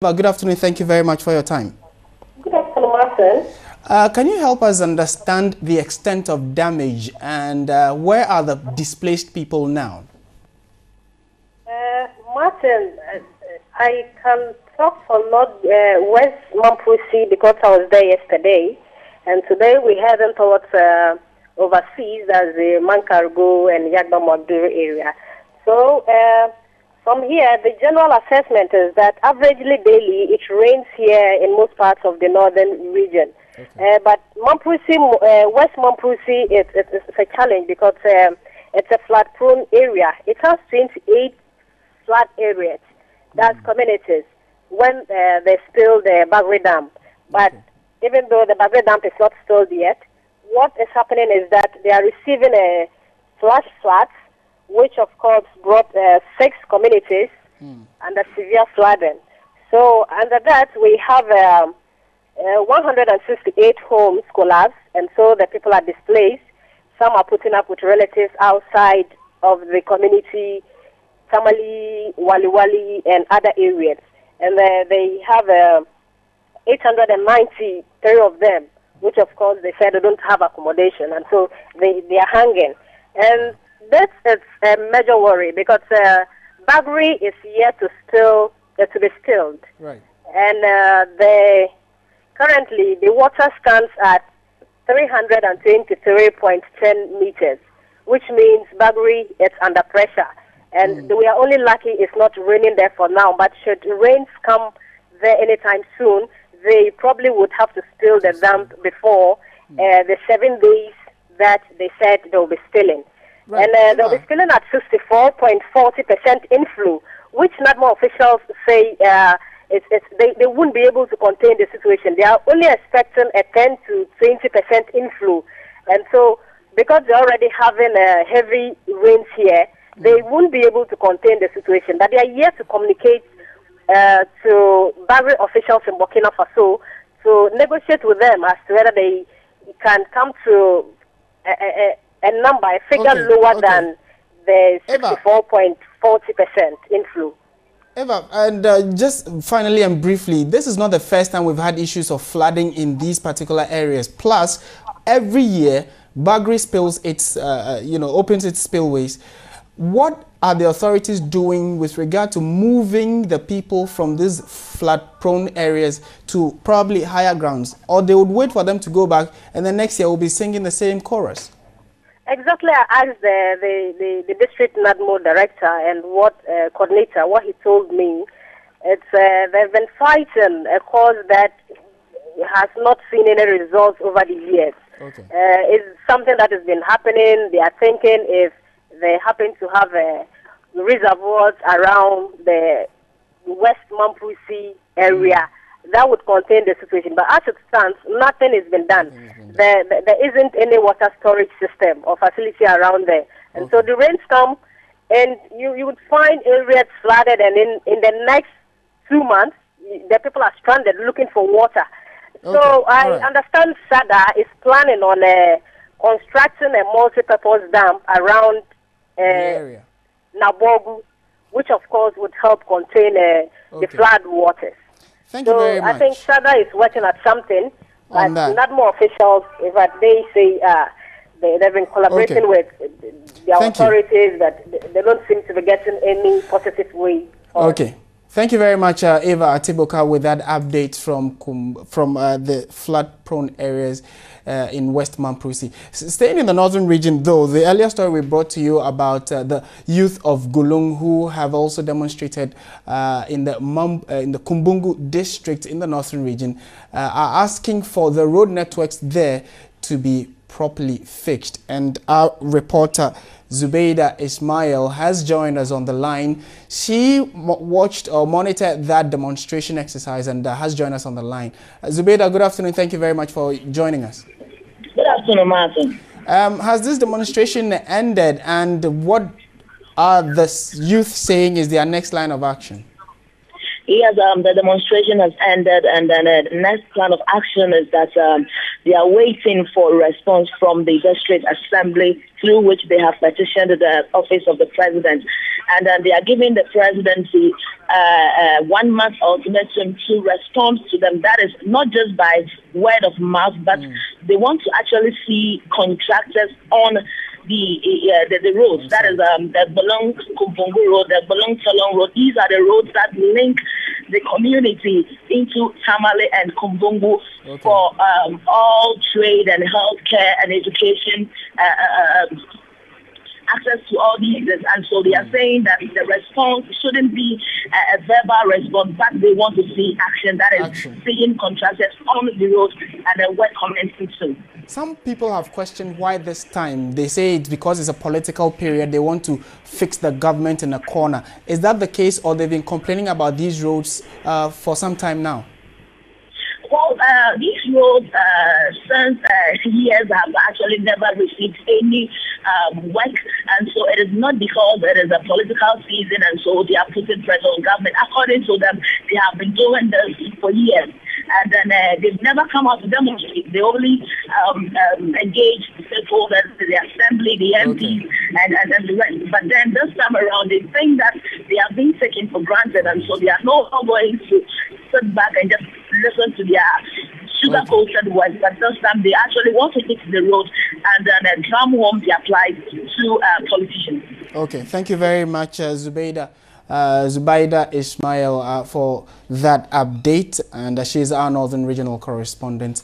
Well, good afternoon. Thank you very much for your time. Good afternoon, Martin. Can you help us understand the extent of damage and where are the displaced people now? Martin, I can talk for West Mampusi because I was there yesterday, and today we're heading towards overseas as the Mankargo and Yagbamagduru area. So from here, the general assessment is that averagely daily it rains here in most parts of the northern region. Okay. But Mampusi, West Mampusi, it's a challenge because it's a flood-prone area. It has 28 flood areas, that's communities, when they still the Bagri Dam. But even though the Bagri Dam is not stilled yet, what is happening is that they are receiving a flash floods, which of course brought 6 communities under severe flooding. So under that, we have 168 homes collapsed, and so the people are displaced. Some are putting up with relatives outside of the community, Tamale, Wali, and other areas. And they have 893 of them, which of course they said they don't have accommodation, and so they are hanging. And this is a major worry because Bagri is yet to be stilled. Right. And currently the water stands at 323.10 meters, which means Bagri is under pressure. And we are only lucky it's not raining there for now, but should rains come there anytime soon, they probably would have to still the dam before the 7 days that they said they'll be stilling. Right. And they'll be stilling at 64.40% inflow, which NADMA officials say they wouldn't be able to contain the situation. They are only expecting a 10 to 20% inflow. And so, because they're already having heavy rains here, they won't be able to contain the situation. But they are yet to communicate to Bagri officials in Burkina Faso to negotiate with them as to whether they can come to a number, a figure lower than the 64.40% inflow. Eva, and just finally and briefly, this is not the first time we've had issues of flooding in these particular areas. Plus, every year, Bagri spills its, opens its spillways. What are the authorities doing with regard to moving the people from these flood-prone areas to probably higher grounds? Or they would wait for them to go back, and then next year we'll be singing the same chorus? Exactly. I asked the district NADMO director and coordinator, what he told me. It's they've been fighting a cause that has not seen any results over the years. Okay. It's something that has been happening. They are thinking if they happen to have reservoirs around the West Mampusi area, that would contain the situation. But as it stands, nothing has been done. There isn't any water storage system or facility around there. And so the rains come, and you would find areas flooded, and in the next 2 months, the people are stranded looking for water. So I understand SADA is planning on constructing a multi-purpose dam around Nabogu, which of course would help contain the flood waters. Thank you very much. I think SADA is working at something, but not more officials. In fact, they say they've been collaborating with the authorities, but they don't seem to be getting any positive way forward. Thank you very much, Eva Atiboka, with that update from the flood-prone areas in West Mampusi. Staying in the northern region, though, the earlier story we brought to you about the youth of Gbulung who have also demonstrated in the Kumbungu district in the northern region are asking for the road networks there to be properly fixed. And our reporter Zubeida Ismail has joined us on the line. She watched or monitored that demonstration exercise and has joined us on the line. Zubeida, good afternoon. Thank you very much for joining us. Good afternoon, Martin. Has this demonstration ended, and what are the youth saying is their next line of action? Yes, the demonstration has ended, and then the next plan of action is that they are waiting for a response from the district assembly, through which they have petitioned the office of the president, and then they are giving the presidency 1 month ultimatum to respond to them. That is not just by word of mouth, but they want to actually see contractors on the roads. That is the Gbulung Road, the Gbulung Tolong Road. These are the roads that link the community into Tamale and Kumbungu for all trade and healthcare and education, access to all these. And so they are saying that the response shouldn't be a verbal response, but they want to see action. That is seeing contractors on the road and then work commencing soon. Some people have questioned why this time. They say it's because it's a political period. They want to fix the government in a corner. Is that the case, or they've been complaining about these roads for some time now? Well, these roads, since years, have actually never received any work, and so it is not because it is a political season, and so they are putting pressure on government. According to them, they have been doing this for years, and then they've never come out to demonstrate. They only engage the stakeholders, the assembly, the MPs, and the rest. But then this time around, they think that they are being taken for granted, and so they are not going to sit back and just listen to their sugar-coated words. But this time, they actually want to fix the road and then drum home the applied to politicians. Okay, thank you very much, Zubaida Ismail, for that update, and she is our Northern Regional Correspondent.